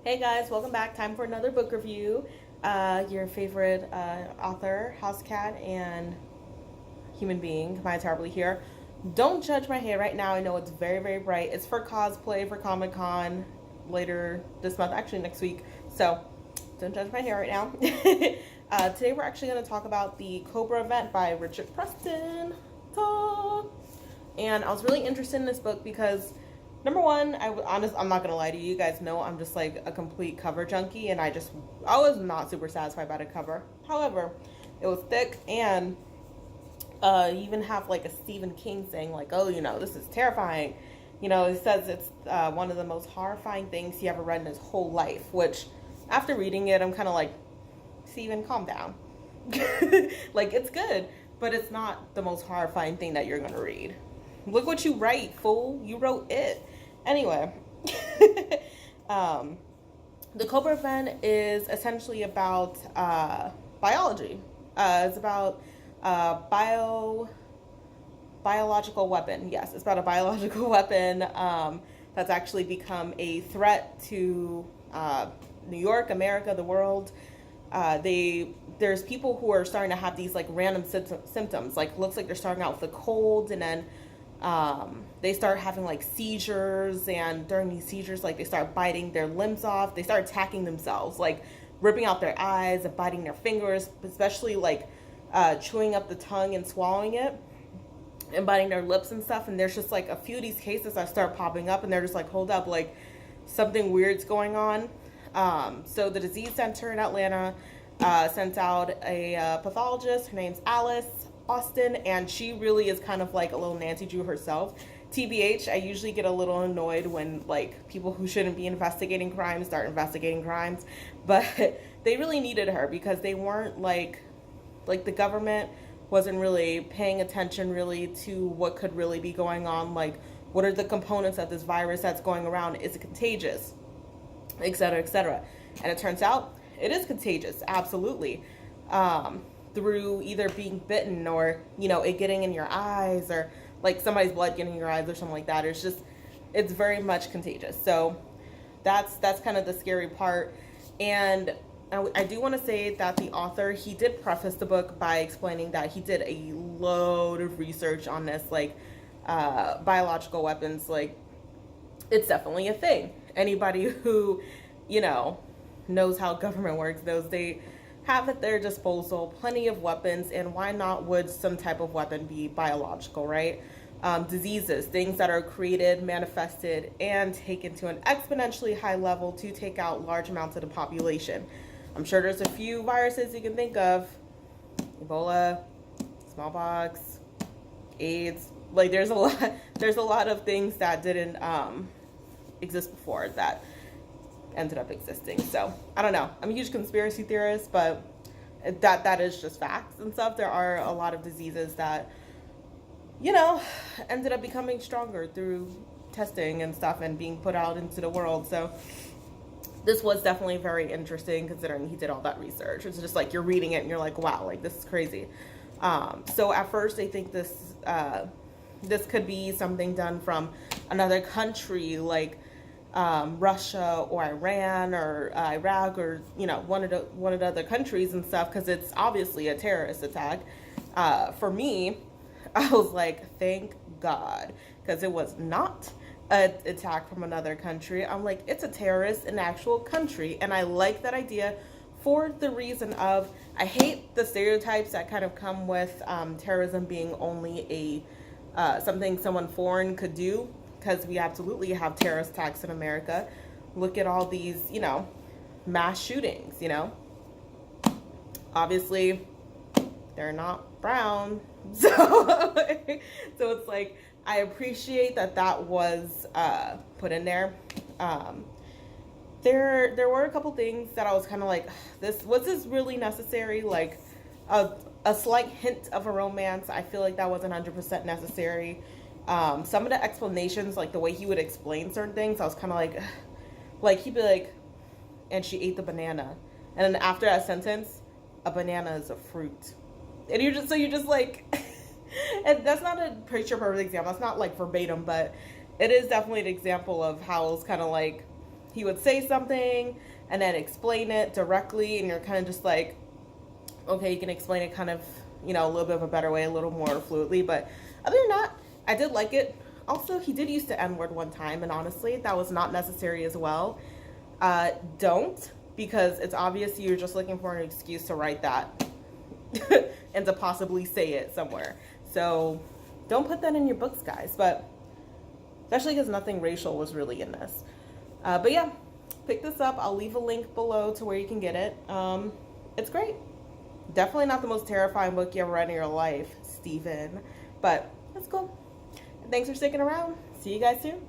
Hey guys, welcome back. Time for another book review. Your favorite author, house cat, and human being, Kamaya Tarpley here. Don't judge my hair right now. I know it's very, very bright. It's for cosplay for Comic Con later this month, actually next week. So don't judge my hair right now. Today we're actually going to talk about the Cobra event by Richard Preston. Ta! And I was really interested in this book because number one, I'm not gonna lie to you. You guys know I'm just like a complete cover junkie, and I was not super satisfied by the cover. However, it was thick, and you even have like a Stephen King saying like, "Oh, this is terrifying." He says it's one of the most horrifying things he ever read in his whole life. Which, after reading it, I'm kind of like, Stephen, calm down. Like, it's good, but it's not the most horrifying thing that you're gonna read. Look what you write, fool. You wrote it. Anyway, the Cobra event is essentially about biology. It's about biological weapon. Yes, it's about a biological weapon that's actually become a threat to New York, America, the world. There's people who are starting to have these like random symptoms. Like, looks like they're starting out with a cold, and then they start having like seizures, and during these seizures, like, they start biting their limbs off. They start attacking themselves, like ripping out their eyes and biting their fingers, especially like chewing up the tongue and swallowing it and biting their lips and stuff. And there's just like a few of these cases that start popping up, and they're just like, hold up, like something weird's going on. So the disease center in Atlanta sent out a pathologist. Her name's Alice Austin, and she really is kind of like a little Nancy Drew herself. TBH, I usually get a little annoyed when like people who shouldn't be investigating crimes start investigating crimes, but they really needed her because they weren't like the government wasn't really paying attention really to what could really be going on. Like, what are the components of this virus that's going around? Is it contagious? Etc., etc. And it turns out it is contagious, absolutely. Through either being bitten or, it getting in your eyes, or like somebody's blood getting in your eyes or something like that. It's very much contagious. So that's kind of the scary part. And I do want to say that the author, he did preface the book by explaining that he did a load of research on this, like biological weapons. Like, it's definitely a thing. Anybody who, knows how government works knows they have at their disposal plenty of weapons, and why not would some type of weapon be biological, right? Diseases, things that are created, manifested, and taken to an exponentially high level to take out large amounts of the population. I'm sure there's a few viruses you can think of: Ebola, smallpox, AIDS. Like, there's a lot of things that didn't exist before that ended up existing. So I don't know, I'm a huge conspiracy theorist, but that is just facts and stuff. There are a lot of diseases that ended up becoming stronger through testing and stuff and being put out into the world. So this was definitely very interesting, considering he did all that research. It's just like, you're reading it and you're like, wow, like, this is crazy. So at first I think this could be something done from another country, like Russia or Iran or Iraq, or one of the other countries and stuff, because it's obviously a terrorist attack. For me, I was like, thank God, because it was not an attack from another country. I'm like, it's a terrorist in an actual country, and I like that idea for the reason of, I hate the stereotypes that kind of come with terrorism being only something someone foreign could do, because we absolutely have terrorist attacks in America. Look at all these, mass shootings, Obviously, they're not brown. So it's like, I appreciate that was put in there. There were a couple things that I was kind of like, was this really necessary? Like, a slight hint of a romance, I feel like that wasn't 100% necessary. Some of the explanations, like the way he would explain certain things, I was kind of like he'd be like, and she ate the banana, and then after that sentence, a banana is a fruit, and you're just like, and that's not a picture perfect example. That's not like verbatim, but it is definitely an example of how it's kind of like, he would say something and then explain it directly, and you're kind of just like, okay, you can explain it kind of, you know, a little bit of a better way, a little more fluidly. But other than that, I did like it. Also, he did use the N-word one time, and honestly, that was not necessary as well. Don't, because it's obvious you're just looking for an excuse to write that and to possibly say it somewhere. So don't put that in your books, guys. But especially because nothing racial was really in this. But yeah, pick this up. I'll leave a link below to where you can get it. It's great. Definitely not the most terrifying book you ever read in your life, Stephen. But it's cool. Thanks for sticking around. See you guys soon.